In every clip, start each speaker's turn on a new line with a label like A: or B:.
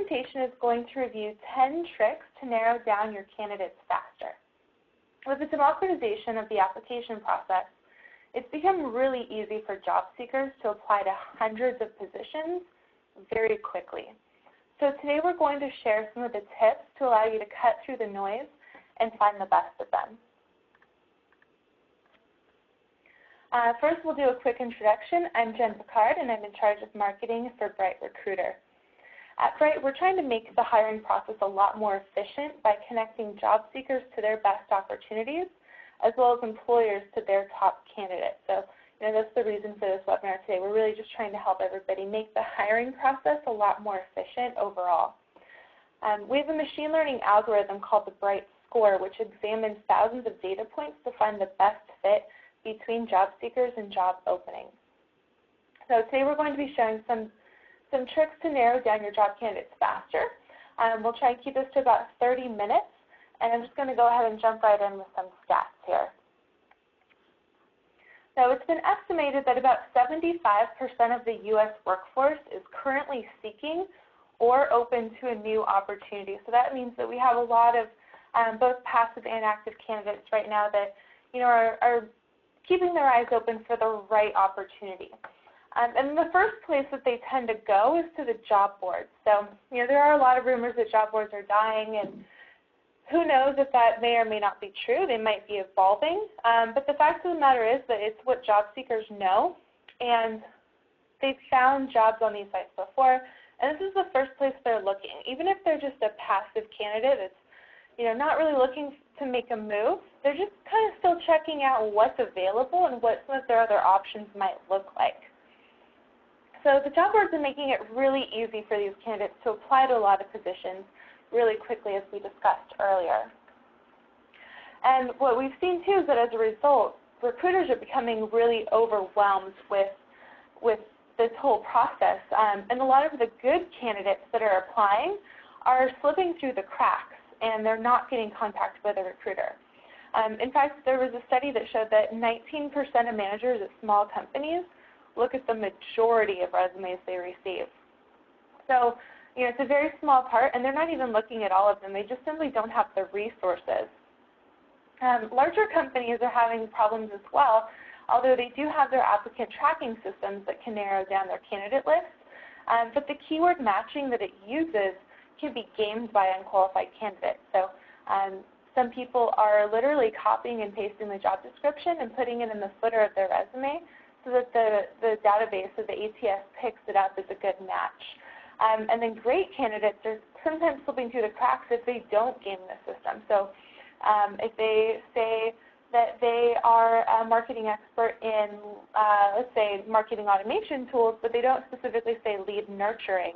A: presentation is going to review 10 tricks to narrow down your candidates faster. With the democratization of the application process, it's become really easy for job seekers to apply to hundreds of positions very quickly. So today we're going to share some of the tips to allow you to cut through the noise and find the best of them. First, we'll do a quick introduction. I'm Jen Picard, and I'm in charge of marketing for Bright Recruiter. At Bright, we're trying to make the hiring process a lot more efficient by connecting job seekers to their best opportunities, as well as employers to their top candidates. So, that's the reason for this webinar today. We're really just trying to help everybody make the hiring process a lot more efficient overall. We have a machine learning algorithm called the Bright Score, which examines thousands of data points to find the best fit between job seekers and job openings. So today we're going to be showing some tricks to narrow down your job candidates faster. We'll try and keep this to about 30 minutes, and I'm just going to go ahead and jump right in with some stats here. So it's been estimated that about 75% of the U.S. workforce is currently seeking or open to a new opportunity. So that means that we have a lot of both passive and active candidates right now that are keeping their eyes open for the right opportunity. And the first place that they tend to go is to the job boards. So, there are a lot of rumors that job boards are dying, and who knows if that may or may not be true. They might be evolving. But the fact of the matter is that it's what job seekers know, and they've found jobs on these sites before, and this is the first place they're looking. Even if they're just a passive candidate that's not really looking to make a move, they're just kind of still checking out what's available and what some of their other options might look like. So the job boards are making it really easy for these candidates to apply to a lot of positions really quickly, as we discussed earlier. And what we've seen too is that as a result, recruiters are becoming really overwhelmed with this whole process. And a lot of the good candidates that are applying are slipping through the cracks, and they're not getting contact with a recruiter. In fact, there was a study that showed that 19% of managers at small companies look at the majority of resumes they receive. So, it's a very small part, and they're not even looking at all of them. They just simply don't have the resources. Larger companies are having problems as well, although they do have their applicant tracking systems that can narrow down their candidate list. But the keyword matching that it uses can be gamed by unqualified candidates. So some people are literally copying and pasting the job description and putting it in the footer of their resume so that the database or the ATS picks it up as a good match. And then great candidates are sometimes slipping through the cracks if they don't game the system. So if they say that they are a marketing expert in, let's say, marketing automation tools, but they don't specifically say lead nurturing.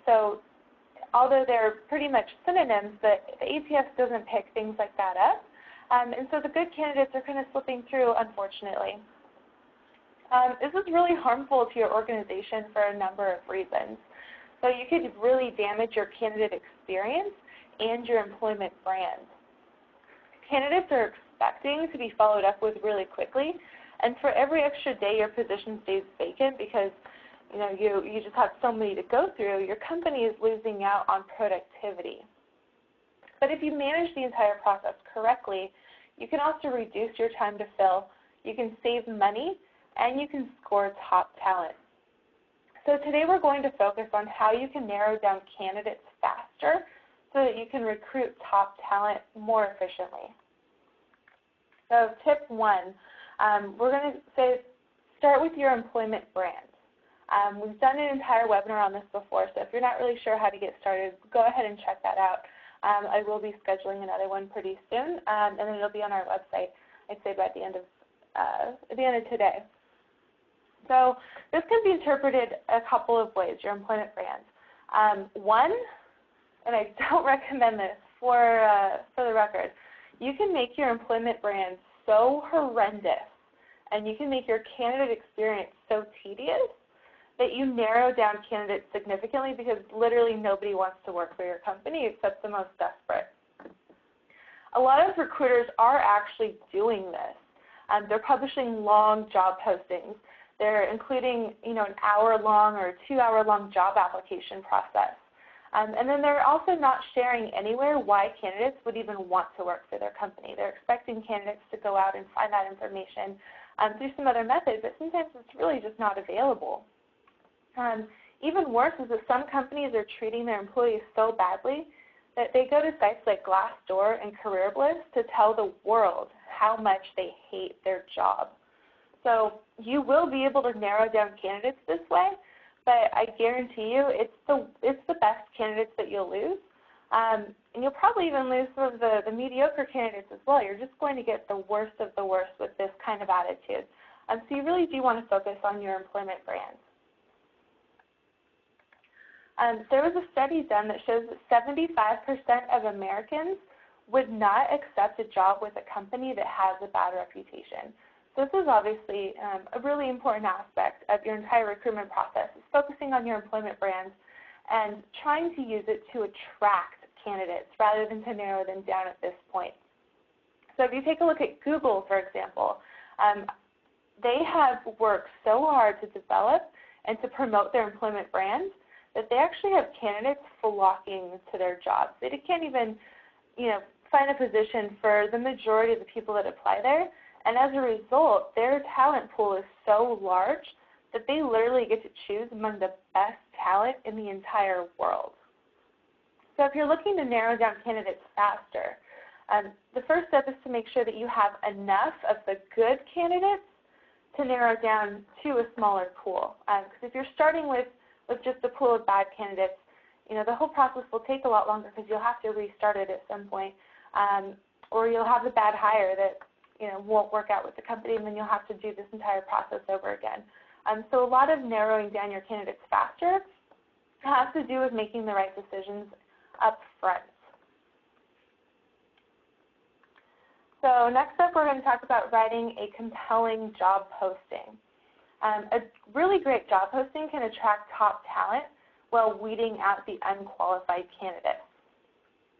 A: So although they're pretty much synonyms, the ATS doesn't pick things like that up. And so the good candidates are kind of slipping through, unfortunately. This is really harmful to your organization for a number of reasons. So you could really damage your candidate experience and your employment brand. Candidates are expecting to be followed up with really quickly, and for every extra day your position stays vacant because you just have so many to go through, your company is losing out on productivity. But if you manage the entire process correctly, you can also reduce your time to fill, you can save money, and you can score top talent. So today we're going to focus on how you can narrow down candidates faster so that you can recruit top talent more efficiently. So tip one, we're going to say start with your employment brand. We've done an entire webinar on this before, so if you're not really sure how to get started, go ahead and check that out. I will be scheduling another one pretty soon, and then it'll be on our website, I'd say by the end of today. So this can be interpreted a couple of ways, your employment brand. One, and I don't recommend this for the record, you can make your employment brand so horrendous and you can make your candidate experience so tedious that you narrow down candidates significantly because literally nobody wants to work for your company except the most desperate. A lot of recruiters are actually doing this. They're publishing long job postings. They're including, an hour-long or 2-hour-long job application process. And then they're also not sharing anywhere why candidates would even want to work for their company. They're expecting candidates to go out and find that information through some other methods, but sometimes it's really just not available. Even worse is that some companies are treating their employees so badly that they go to sites like Glassdoor and CareerBliss to tell the world how much they hate their job. So you will be able to narrow down candidates this way, but I guarantee you it's the best candidates that you'll lose. And you'll probably even lose some of the mediocre candidates as well. You're just going to get the worst of the worst with this kind of attitude. So you really do want to focus on your employment brand. There was a study done that shows that 75% of Americans would not accept a job with a company that has a bad reputation. So this is obviously a really important aspect of your entire recruitment process, is focusing on your employment brand and trying to use it to attract candidates rather than to narrow them down at this point. So if you take a look at Google, for example, they have worked so hard to develop and to promote their employment brand that they actually have candidates flocking to their jobs. They can't even, find a position for the majority of the people that apply there. And as a result, their talent pool is so large that they literally get to choose among the best talent in the entire world. So if you're looking to narrow down candidates faster, the first step is to make sure that you have enough of the good candidates to narrow down to a smaller pool. Because if you're starting with just a pool of bad candidates, the whole process will take a lot longer because you'll have to restart it at some point, or you'll have a bad hire that won't work out with the company, and then you'll have to do this entire process over again. So a lot of narrowing down your candidates faster has to do with making the right decisions up front. So next up, we're going to talk about writing a compelling job posting. A really great job posting can attract top talent while weeding out the unqualified candidates.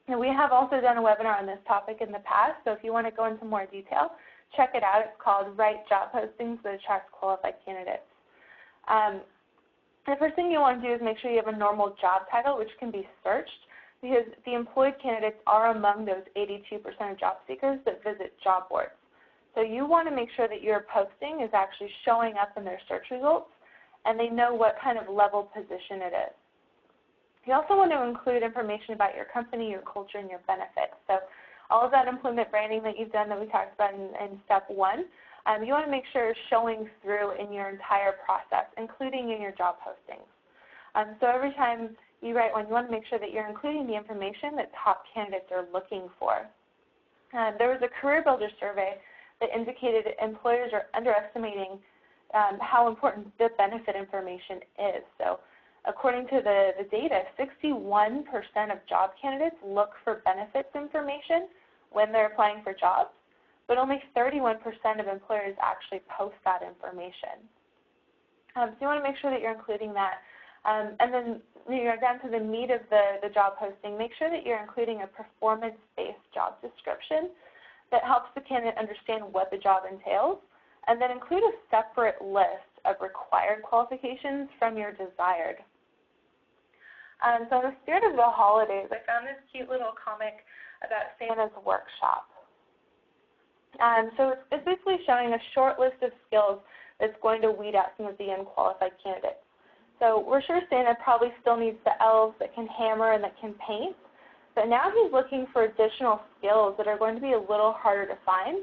A: And we have also done a webinar on this topic in the past, so if you want to go into more detail, check it out. It's called Write Job Postings That Attract Qualified Candidates. The first thing you want to do is make sure you have a normal job title, which can be searched, because the employed candidates are among those 82% of job seekers that visit job boards. So you want to make sure that your posting is actually showing up in their search results and they know what kind of level position it is. You also want to include information about your company, your culture, and your benefits. So all of that employment branding that you've done that we talked about in step one, you want to make sure it's showing through in your entire process, including in your job postings. So every time you write one, you want to make sure that you're including the information that top candidates are looking for. There was a Career Builder survey that indicated that employers are underestimating how important the benefit information is. So according to the data, 61% of job candidates look for benefits information when they're applying for jobs, but only 31% of employers actually post that information. So you want to make sure that you're including that. And then down to the meat of the job posting, make sure that you're including a performance-based job description that helps the candidate understand what the job entails, and then include a separate list of required qualifications from your desired. So in the spirit of the holidays, I found this cute little comic about Santa's workshop. So it's basically showing a short list of skills that's going to weed out some of the unqualified candidates. So we're sure Santa probably still needs the elves that can hammer and that can paint, but now he's looking for additional skills that are going to be a little harder to find.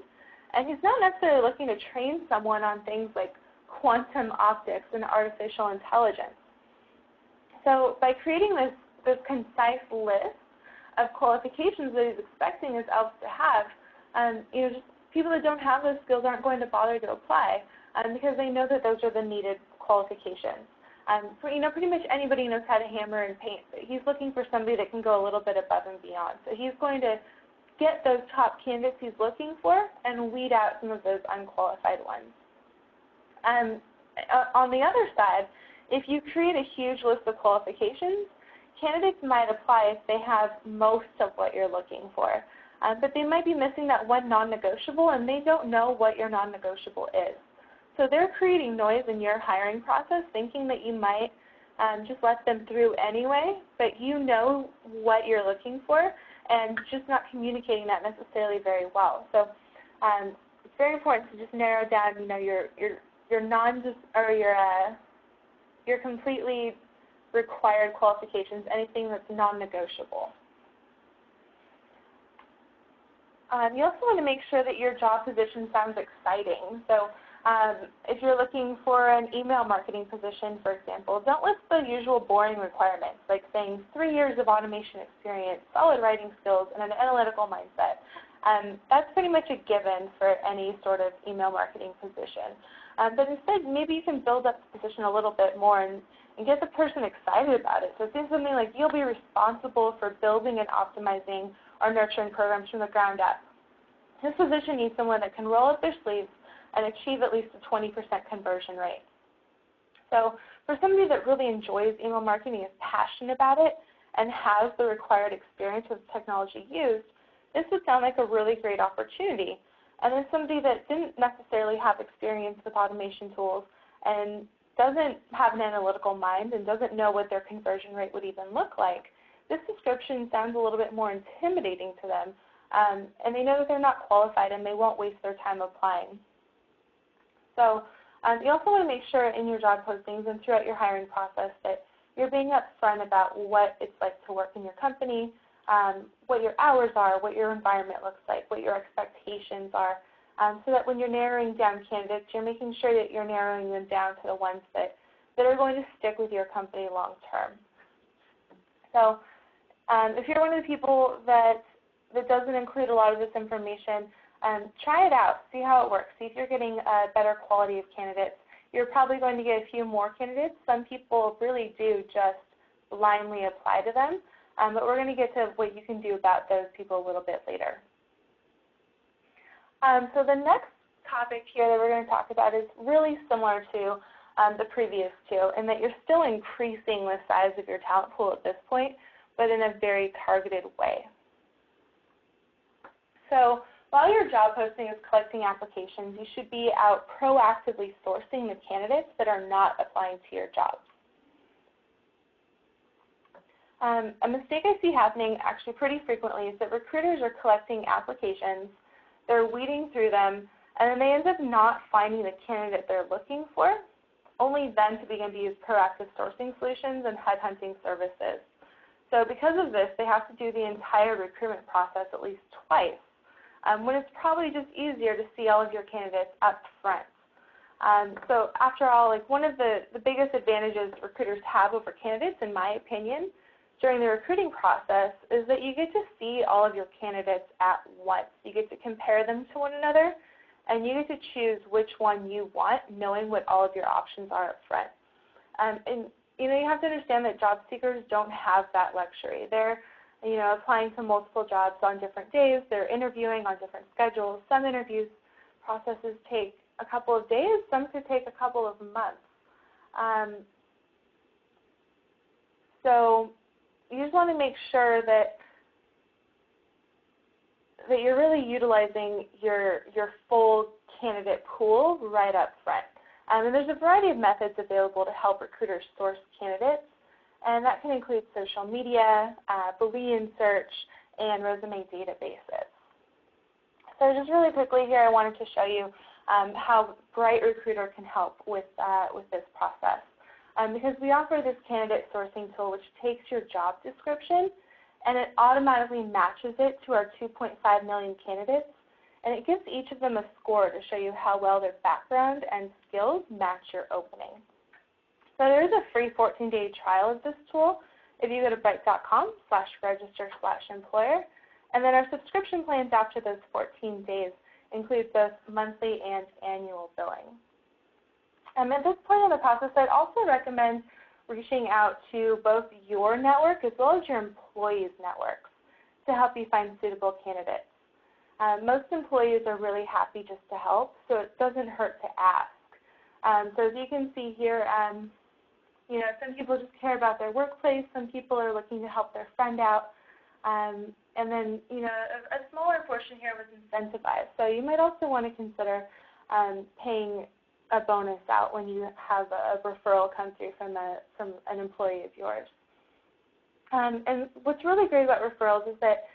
A: And he's not necessarily looking to train someone on things like quantum optics and artificial intelligence. So by creating this concise list of qualifications that he's expecting his elves to have, just people that don't have those skills aren't going to bother to apply because they know that those are the needed qualifications. Pretty much anybody knows how to hammer and paint, but he's looking for somebody that can go a little bit above and beyond. So he's going to get those top candidates he's looking for and weed out some of those unqualified ones. On the other side, if you create a huge list of qualifications, candidates might apply if they have most of what you're looking for, but they might be missing that one non-negotiable and they don't know what your non-negotiable is. So they're creating noise in your hiring process thinking that you might just let them through anyway, but you know what you're looking for and just not communicating that necessarily very well. So it's very important to just narrow down, your completely required qualifications, anything that's non-negotiable. You also want to make sure that your job position sounds exciting. So if you're looking for an email marketing position, for example, don't list the usual boring requirements, like saying 3 years of automation experience, solid writing skills, and an analytical mindset. That's pretty much a given for any sort of email marketing position. But instead, maybe you can build up the position a little bit more and get the person excited about it. So say something like, you'll be responsible for building and optimizing or nurturing programs from the ground up. This position needs someone that can roll up their sleeves and achieve at least a 20% conversion rate. So for somebody that really enjoys email marketing, is passionate about it, and has the required experience with technology used, this would sound like a really great opportunity. And then somebody that didn't necessarily have experience with automation tools and doesn't have an analytical mind and doesn't know what their conversion rate would even look like, this description sounds a little bit more intimidating to them, and they know that they're not qualified and they won't waste their time applying. So you also want to make sure in your job postings and throughout your hiring process that you're being upfront about what it's like to work in your company, what your hours are, what your environment looks like, what your expectations are, so that when you're narrowing down candidates, you're making sure that you're narrowing them down to the ones that are going to stick with your company long term. So if you're one of the people that doesn't include a lot of this information, try it out, see how it works, see if you're getting a better quality of candidates. You're probably going to get a few more candidates. Some people really do just blindly apply to them, but we're going to get to what you can do about those people a little bit later. So the next topic here that we're going to talk about is really similar to the previous two, in that you're still increasing the size of your talent pool at this point, but in a very targeted way. So while your job posting is collecting applications, you should be out proactively sourcing the candidates that are not applying to your jobs. A mistake I see happening actually pretty frequently is that recruiters are collecting applications, they're weeding through them, and then they end up not finding the candidate they're looking for, only then to begin to use proactive sourcing solutions and headhunting services. So because of this, they have to do the entire recruitment process at least twice, when it's probably just easier to see all of your candidates up front. So after all, like one of the biggest advantages recruiters have over candidates, in my opinion, during the recruiting process is that you get to see all of your candidates at once. You get to compare them to one another, and you get to choose which one you want, knowing what all of your options are up front. And you have to understand that job seekers don't have that luxury. They're applying to multiple jobs on different days. They're interviewing on different schedules. Some interviews processes take a couple of days. Some could take a couple of months. So you just want to make sure that you're really utilizing your full candidate pool right up front. And there's a variety of methods available to help recruiters source candidates, and that can include social media, Boolean search, and resume databases. So just really quickly here, I wanted to show you how Bright Recruiter can help with this process. Because we offer this candidate sourcing tool which takes your job description and it automatically matches it to our 2.5 million candidates, and it gives each of them a score to show you how well their background and skills match your opening. So there is a free 14-day trial of this tool if you go to bright.com/register/employer, and then our subscription plans after those 14 days include both monthly and annual billing. At this point in the process, I'd also recommend reaching out to both your network as well as your employees' networks to help you find suitable candidates. Most employees are really happy just to help, so it doesn't hurt to ask. So as you can see here, some people just care about their workplace. Some people are looking to help their friend out. And then, a smaller portion here was incentivized. So you might also want to consider paying a bonus out when you have a referral come through from an employee of yours. And what's really great about referrals is that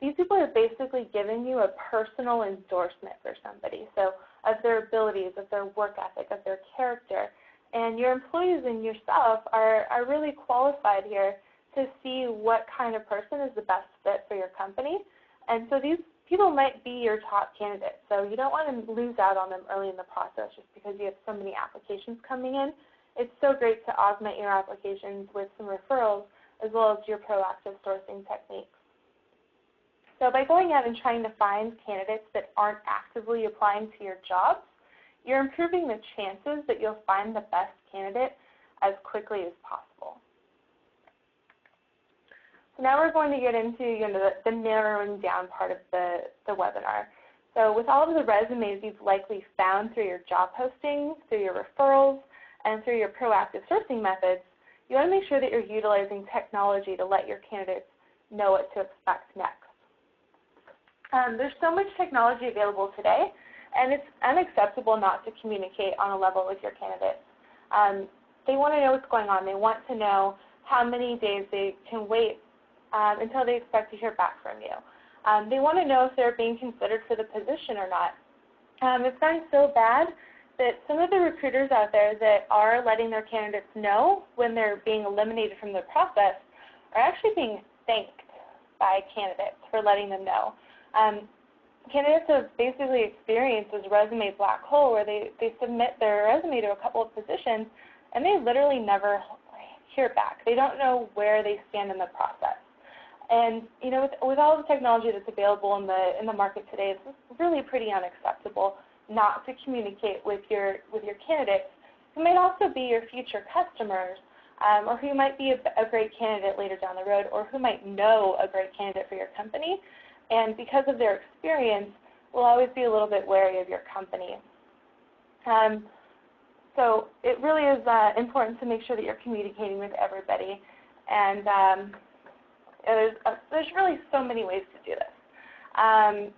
A: these people are basically giving you a personal endorsement for somebody, so of their abilities, of their work ethic, of their character. And your employees and yourself are really qualified here to see what kind of person is the best fit for your company. And so these people might be your top candidates, so you don't want to lose out on them early in the process just because you have so many applications coming in. It's so great to augment your applications with some referrals as well as your proactive sourcing techniques. So by going out and trying to find candidates that aren't actively applying to your jobs, you're improving the chances that you'll find the best candidate as quickly as possible. So now we're going to get into the narrowing down part of the webinar. So with all of the resumes you've likely found through your job postings, through your referrals, and through your proactive sourcing methods, you want to make sure that you're utilizing technology to let your candidates know what to expect next. There's so much technology available today, and it's unacceptable not to communicate on a level with your candidates. They want to know what's going on. They want to know how many days they can wait until they expect to hear back from you. They want to know if they're being considered for the position or not. It's gotten so bad that some of the recruiters out there that are letting their candidates know when they're being eliminated from the process are actually being thanked by candidates for letting them know. Candidates have basically experienced this resume black hole where they submit their resume to a couple of positions and they literally never hear back. They don't know where they stand in the process. And with all the technology that's available in the market today, it's really pretty unacceptable not to communicate with your candidates who might also be your future customers, or who might be a great candidate later down the road, or who might know a great candidate for your company. And because of their experience, will always be a little bit wary of your company. So it really is important to make sure that you're communicating with everybody. And there's really so many ways to do this.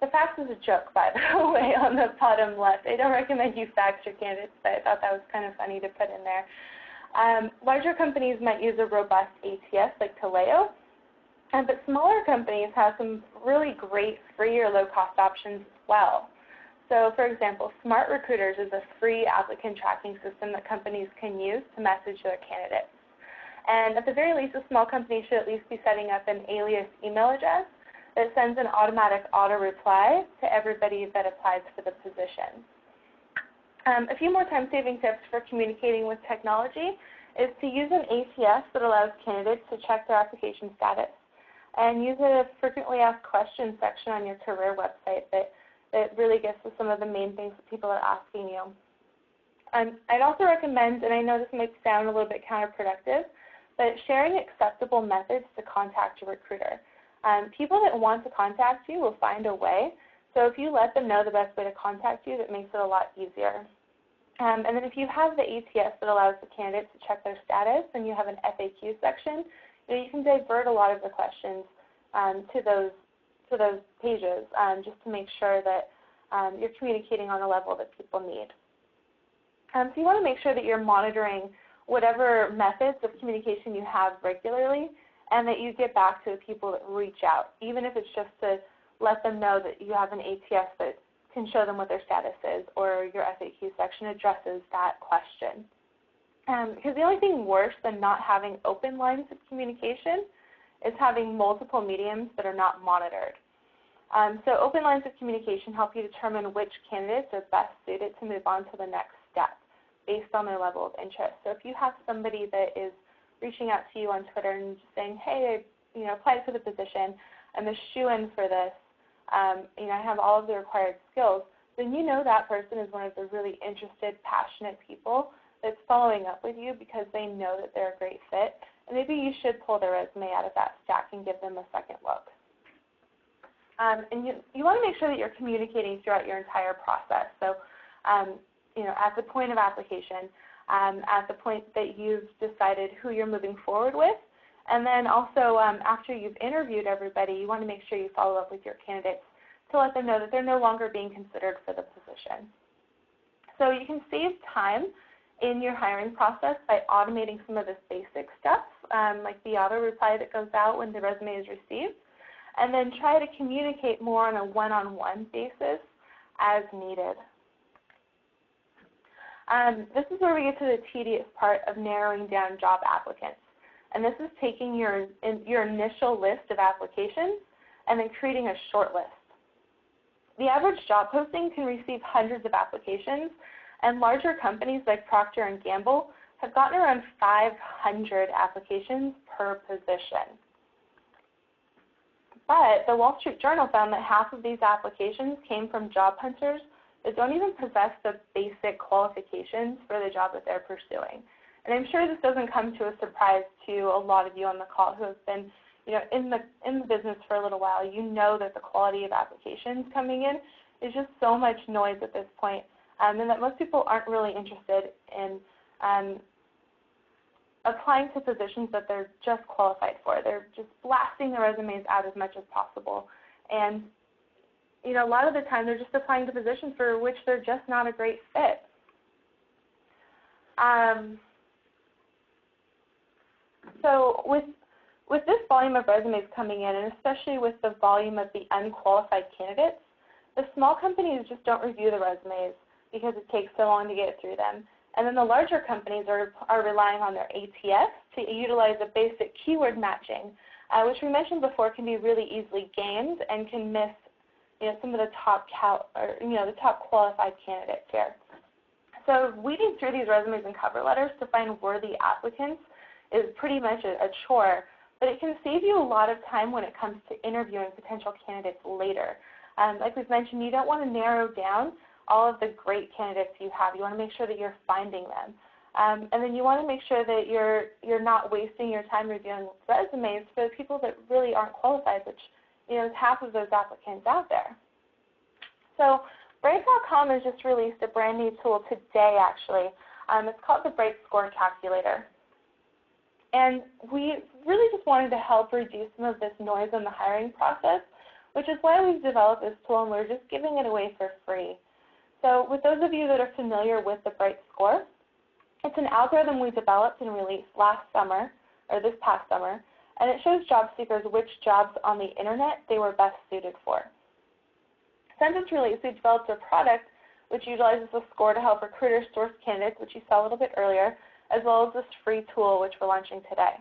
A: The fax is a joke, by the way, on the bottom left. I don't recommend you fax your candidates, but I thought that was kind of funny to put in there. Larger companies might use a robust ATS like Taleo. But smaller companies have some really great free or low-cost options as well. So, for example, Smart Recruiters is a free applicant tracking system that companies can use to message their candidates. And at the very least, a small company should at least be setting up an alias email address that sends an automatic auto-reply to everybody that applies for the position. A few more time-saving tips for communicating with technology is to use an ATS that allows candidates to check their application status, and use a frequently asked questions section on your career website that really gets to some of the main things that people are asking you. I'd also recommend, and I know this might sound a little bit counterproductive, but sharing acceptable methods to contact your recruiter. People that want to contact you will find a way, so if you let them know the best way to contact you, that makes it a lot easier. And then if you have the ATS that allows the candidates to check their status and you have an FAQ section, you can divert a lot of the questions to those pages just to make sure that you're communicating on a level that people need. So you want to make sure that you're monitoring whatever methods of communication you have regularly and that you get back to the people that reach out, even if it's just to let them know that you have an ATS that can show them what their status is or your FAQ section addresses that question. Because the only thing worse than not having open lines of communication is having multiple mediums that are not monitored. So open lines of communication help you determine which candidates are best suited to move on to the next step based on their level of interest. So if you have somebody that is reaching out to you on Twitter and just saying, hey, I applied for the position, I'm a shoo-in for this, I have all of the required skills, then you know that person is one of the really interested, passionate people that's following up with you because they know that they're a great fit, and maybe you should pull their resume out of that stack and give them a second look. And you want to make sure that you're communicating throughout your entire process. So, at the point of application, at the point that you've decided who you're moving forward with, and then also after you've interviewed everybody, you want to make sure you follow up with your candidates to let them know that they're no longer being considered for the position. So you can save time in your hiring process by automating some of this basic stuff, like the auto reply that goes out when the resume is received, and then try to communicate more on a one-on-one basis as needed. This is where we get to the tedious part of narrowing down job applicants. And this is taking your initial list of applications and then creating a short list. The average job posting can receive hundreds of applications, and larger companies like Procter & Gamble have gotten around 500 applications per position. But the Wall Street Journal found that half of these applications came from job hunters that don't even possess the basic qualifications for the job that they're pursuing. And I'm sure this doesn't come to a surprise to a lot of you on the call who have been, in the business for a little while. You know that the quality of applications coming in is just so much noise at this point, and that most people aren't really interested in applying to positions that they're just qualified for. They're just blasting their resumes out as much as possible. And a lot of the time they're just applying to positions for which they're just not a great fit. So with this volume of resumes coming in, and especially with the volume of the unqualified candidates, the small companies just don't review the resumes because it takes so long to get through them. And then the larger companies are relying on their ATS to utilize a basic keyword matching, which we mentioned before can be really easily gamed and can miss some of the top the top qualified candidates here. So weeding through these resumes and cover letters to find worthy applicants is pretty much a chore, but it can save you a lot of time when it comes to interviewing potential candidates later. Like we've mentioned, you don't want to narrow down all of the great candidates you have. You want to make sure that you're finding them. And then you want to make sure that you're not wasting your time reviewing resumes for the people that really aren't qualified, which is half of those applicants out there. So Bright.com has just released a brand new tool today, actually. It's called the Bright Score Calculator. And we really just wanted to help reduce some of this noise in the hiring process, which is why we've developed this tool, and we're just giving it away for free. So with those of you that are familiar with the Bright Score, it's an algorithm we developed and released this past summer, and it shows job seekers which jobs on the internet they were best suited for. Since its release, we developed a product which utilizes the score to help recruiters source candidates, which you saw a little bit earlier, as well as this free tool which we're launching today.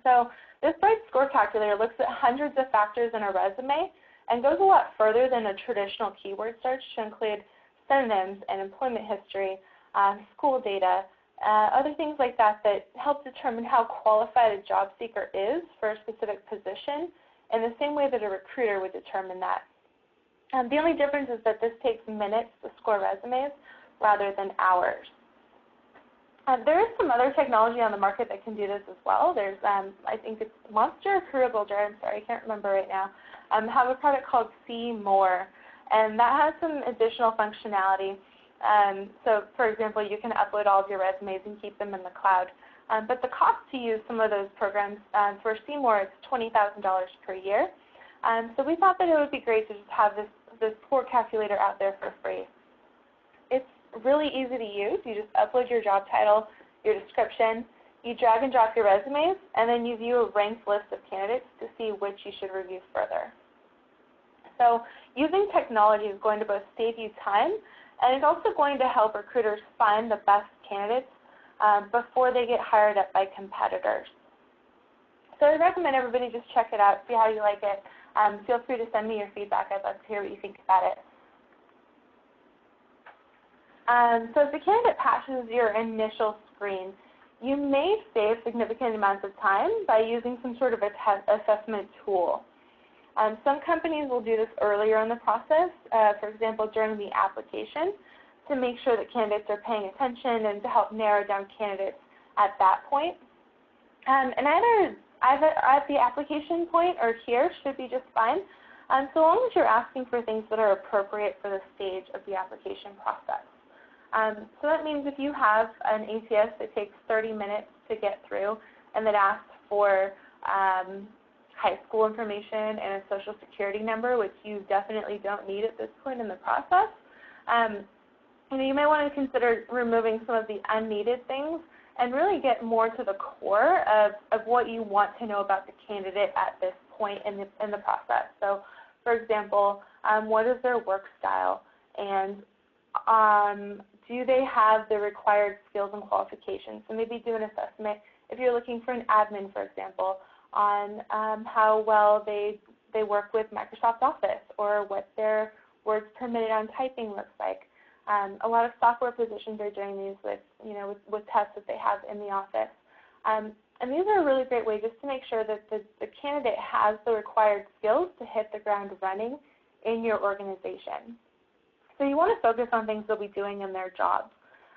A: So this Bright Score Calculator looks at hundreds of factors in a resume and goes a lot further than a traditional keyword search to include synonyms and employment history, school data, other things like that help determine how qualified a job seeker is for a specific position in the same way that a recruiter would determine that. The only difference is that this takes minutes to score resumes rather than hours. There is some other technology on the market that can do this as well. There's, I think it's Monster or Career Builder, I'm sorry, I can't remember right now, have a product called See More, and that has some additional functionality. So, for example, you can upload all of your resumes and keep them in the cloud. But the cost to use some of those programs for See More is $20,000 per year. So we thought that it would be great to just have this score calculator out there for free. It's really easy to use. You just upload your job title, your description, you drag and drop your resumes, and then you view a ranked list of candidates to see which you should review further. So using technology is going to both save you time, and it's also going to help recruiters find the best candidates before they get hired up by competitors. So I recommend everybody just check it out, see how you like it. Feel free to send me your feedback. I'd love to hear what you think about it. So if the candidate passes your initial screen, you may save significant amounts of time by using some sort of assessment tool. Some companies will do this earlier in the process, for example, during the application, to make sure that candidates are paying attention and to help narrow down candidates at that point. And either at the application point or here should be just fine, so long as you're asking for things that are appropriate for the stage of the application process. So that means if you have an ATS that takes 30 minutes to get through and that asks for high school information and a social security number, which you definitely don't need at this point in the process, You may want to consider removing some of the unneeded things and really get more to the core of what you want to know about the candidate at this point in the process. So, for example, what is their work style, and do they have the required skills and qualifications? So maybe do an assessment if you're looking for an admin, for example, on how well they work with Microsoft Office, or what their words per minute on typing looks like. A lot of software positions are doing these with tests that they have in the office. And these are a really great way just to make sure that the candidate has the required skills to hit the ground running in your organization. So you want to focus on things they'll be doing in their jobs.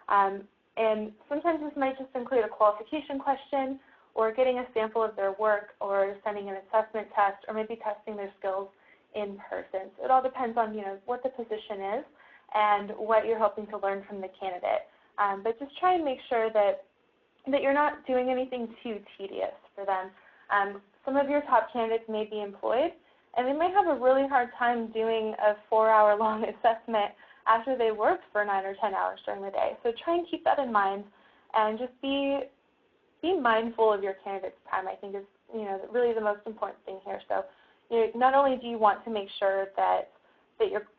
A: And sometimes this might just include a qualification question, or getting a sample of their work, or sending an assessment test, or maybe testing their skills in person. So it all depends on what the position is and what you're hoping to learn from the candidate. But just try and make sure that you're not doing anything too tedious for them. Some of your top candidates may be employed, and they might have a really hard time doing a 4-hour-long assessment after they worked for 9 or 10 hours during the day. So try and keep that in mind, and just be mindful of your candidate's time, I think, is really the most important thing here. So not only do you want to make sure that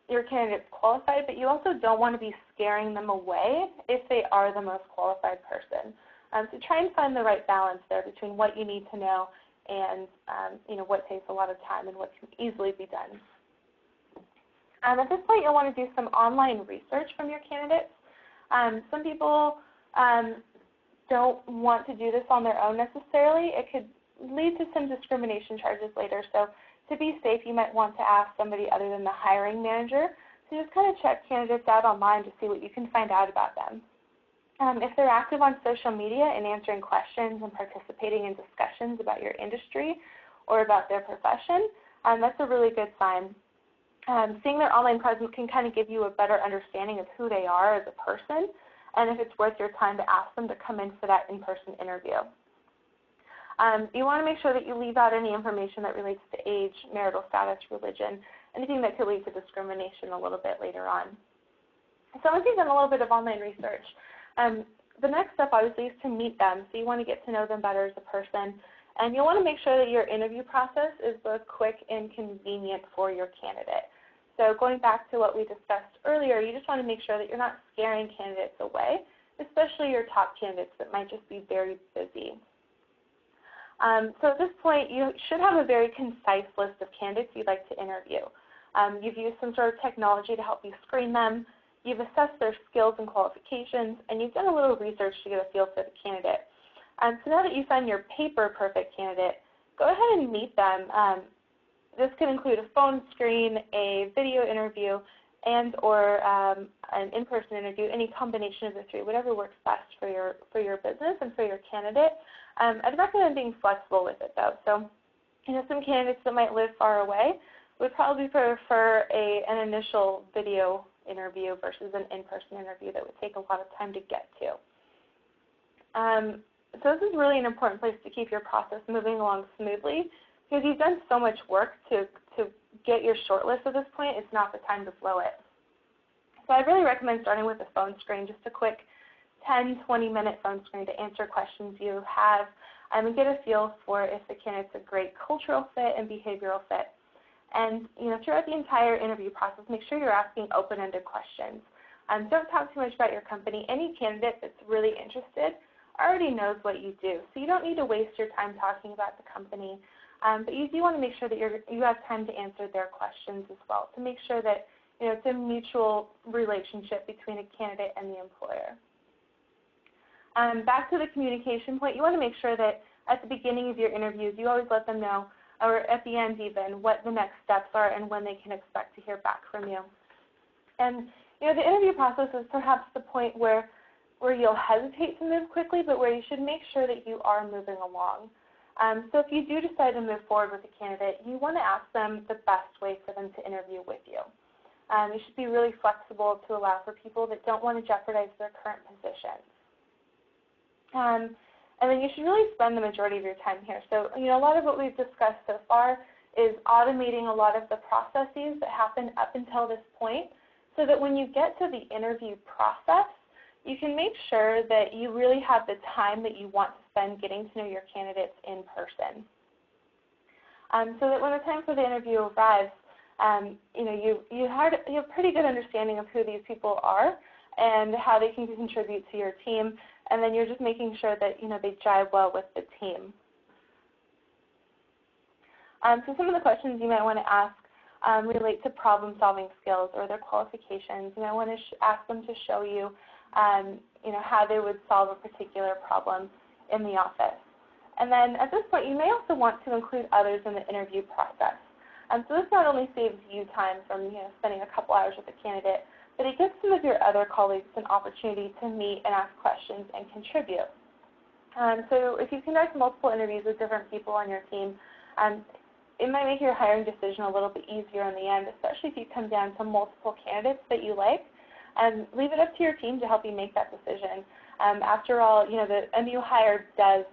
A: your candidate's qualified, but you also don't want to be scaring them away if they are the most qualified person. So try and find the right balance there between what you need to know and what takes a lot of time and what can easily be done. At this point, you'll want to do some online research from your candidates. Some people don't want to do this on their own necessarily. It could lead to some discrimination charges later. So to be safe, you might want to ask somebody other than the hiring manager to just kind of check candidates out online to see what you can find out about them. If they're active on social media and answering questions and participating in discussions about your industry or about their profession, that's a really good sign. Seeing their online presence can kind of give you a better understanding of who they are as a person, and if it's worth your time to ask them to come in for that in-person interview. You want to make sure that you leave out any information that relates to age, marital status, religion, anything that could lead to discrimination a little bit later on. So once you've done a little bit of online research, the next step obviously is to meet them. So you want to get to know them better as a person, and you'll want to make sure that your interview process is both quick and convenient for your candidate. So going back to what we discussed earlier, you just want to make sure that you're not scaring candidates away, especially your top candidates that might just be very busy. So at this point, you should have a very concise list of candidates you'd like to interview. You've used some sort of technology to help you screen them. You've assessed their skills and qualifications, and you've done a little research to get a feel for the candidate. So now that you found your paper-perfect candidate, go ahead and meet them. This could include a phone screen, a video interview, and or an in-person interview, any combination of the three, whatever works best for your business and for your candidate. I'd recommend being flexible with it, though. So, some candidates that might live far away would probably prefer an initial video interview versus an in-person interview that would take a lot of time to get to. So this is really an important place to keep your process moving along smoothly, because you've done so much work to get your shortlist at this point. It's not the time to blow it. So I really recommend starting with a phone screen, just a quick 10, 20-minute phone screen to answer questions you have and get a feel for if the candidate's a great cultural fit and behavioral fit. And throughout the entire interview process, make sure you're asking open-ended questions. Don't talk too much about your company. Any candidate that's really interested already knows what you do, so you don't need to waste your time talking about the company. But you do want to make sure that you have time to answer their questions as well, to make sure that it's a mutual relationship between a candidate and the employer. Back to the communication point, you want to make sure that at the beginning of your interviews, you always let them know, or at the end even, what the next steps are and when they can expect to hear back from you. And the interview process is perhaps the point where you'll hesitate to move quickly, but where you should make sure that you are moving along. So if you do decide to move forward with a candidate, you want to ask them the best way for them to interview with you. You should be really flexible to allow for people that don't want to jeopardize their current positions. And then you should really spend the majority of your time here. So, a lot of what we've discussed so far is automating a lot of the processes that happen up until this point so that when you get to the interview process, you can make sure that you really have the time that you want to spend getting to know your candidates in person. So that when the time for the interview arrives, you have a pretty good understanding of who these people are and how they can contribute to your team, and then you're just making sure that they jive well with the team. So some of the questions you might want to ask relate to problem-solving skills or their qualifications. You might want to ask them to show you, how they would solve a particular problem in the office. And then at this point, you may also want to include others in the interview process. So this not only saves you time from spending a couple hours with the candidate, but it gives some of your other colleagues an opportunity to meet and ask questions and contribute. So if you conduct multiple interviews with different people on your team, it might make your hiring decision a little bit easier in the end, especially if you come down to multiple candidates that you like. And leave it up to your team to help you make that decision. After all, a new hire does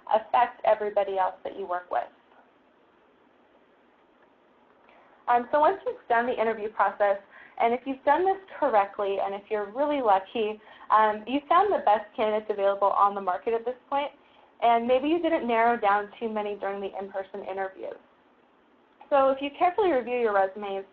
A: affect everybody else that you work with. So once you've done the interview process, and if you've done this correctly, and if you're really lucky, you found the best candidates available on the market at this point, and maybe you didn't narrow down too many during the in-person interviews. So if you carefully review your resumes,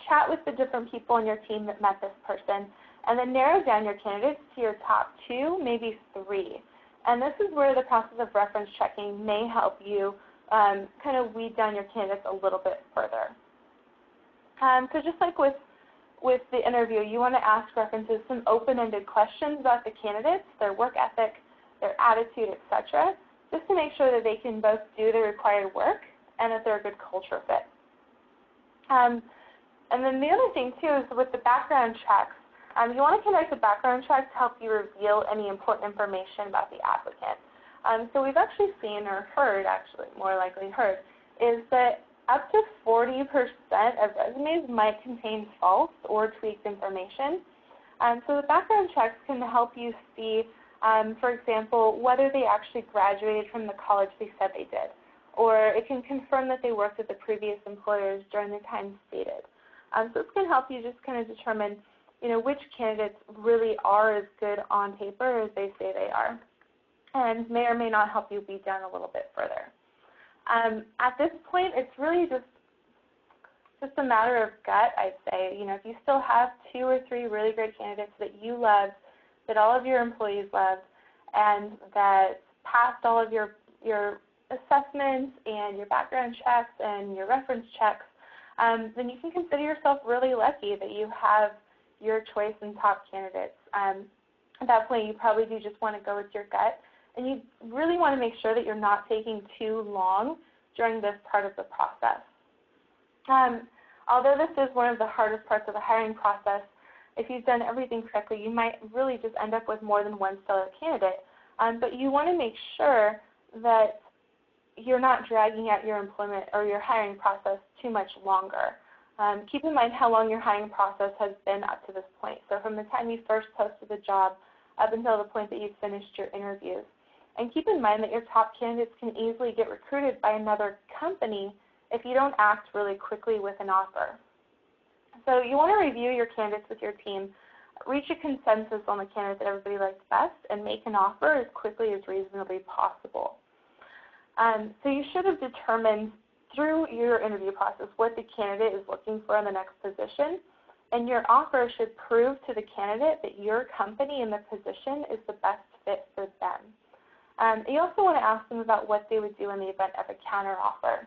A: chat with the different people on your team that met this person, and then narrow down your candidates to your top 2, maybe 3. And this is where the process of reference checking may help you kind of weed down your candidates a little bit further. So just like with the interview, you want to ask references some open-ended questions about the candidates, their work ethic, their attitude, etc., just to make sure that they can both do the required work and that they're a good culture fit. And then the other thing, too, is with the background checks, you want to conduct a background check to help you reveal any important information about the applicant. So we've actually seen or heard, actually more likely heard, is that up to 40% of resumes might contain false or tweaked information. So the background checks can help you see, for example, whether they actually graduated from the college they said they did, or it can confirm that they worked at the previous employers during the time stated. So this can help you just kind of determine, which candidates really are as good on paper as they say they are, and may or may not help you weed down a little bit further. At this point, it's really just a matter of gut, I'd say. If you still have 2 or 3 really great candidates that you love, that all of your employees love, and that passed all of your assessments and your background checks and your reference checks, then you can consider yourself really lucky that you have your choice in top candidates. At that point, you probably do just want to go with your gut, and you really want to make sure that you're not taking too long during this part of the process. Although this is one of the hardest parts of the hiring process, if you've done everything correctly, you might really just end up with more than one stellar candidate. But you want to make sure that you're not dragging out your employment or your hiring process too much longer. Keep in mind how long your hiring process has been up to this point. So from the time you first posted the job up until the point that you've finished your interviews. And keep in mind that your top candidates can easily get recruited by another company if you don't act really quickly with an offer. So you want to review your candidates with your team, reach a consensus on the candidate that everybody likes best, and make an offer as quickly as reasonably possible. So you should have determined through your interview process what the candidate is looking for in the next position, and your offer should prove to the candidate that your company in the position is the best fit for them. You also want to ask them about what they would do in the event of a counteroffer.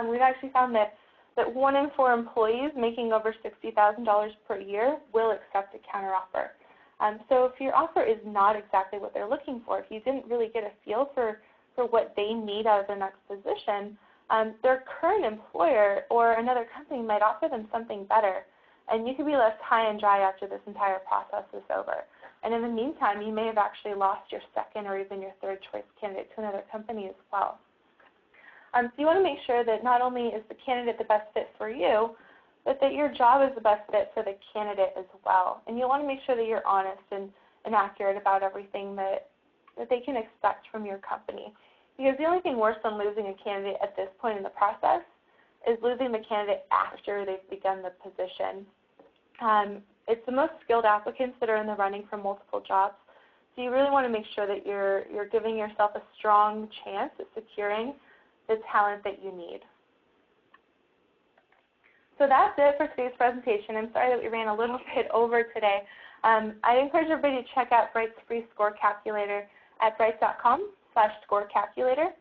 A: We've actually found that 1 in 4 employees making over $60,000 per year will accept a counteroffer. So if your offer is not exactly what they're looking for, if you didn't really get a feel for what they need out of their next position, their current employer or another company might offer them something better, and you could be left high and dry after this entire process is over. And in the meantime, you may have actually lost your second or even your third choice candidate to another company as well. So you want to make sure that not only is the candidate the best fit for you, but that your job is the best fit for the candidate as well. And you want to make sure that you're honest and accurate about everything that they can expect from your company. Because the only thing worse than losing a candidate at this point in the process is losing the candidate after they've begun the position. It's the most skilled applicants that are in the running for multiple jobs. So you really want to make sure that you're giving yourself a strong chance at securing the talent that you need. So that's it for today's presentation. I'm sorry that we ran a little bit over today. I encourage everybody to check out Bright's free score calculator at bright.com/scorecalculator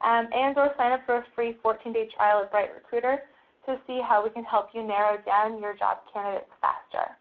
A: and or sign up for a free 14-day trial at Bright Recruiter to see how we can help you narrow down your job candidates faster.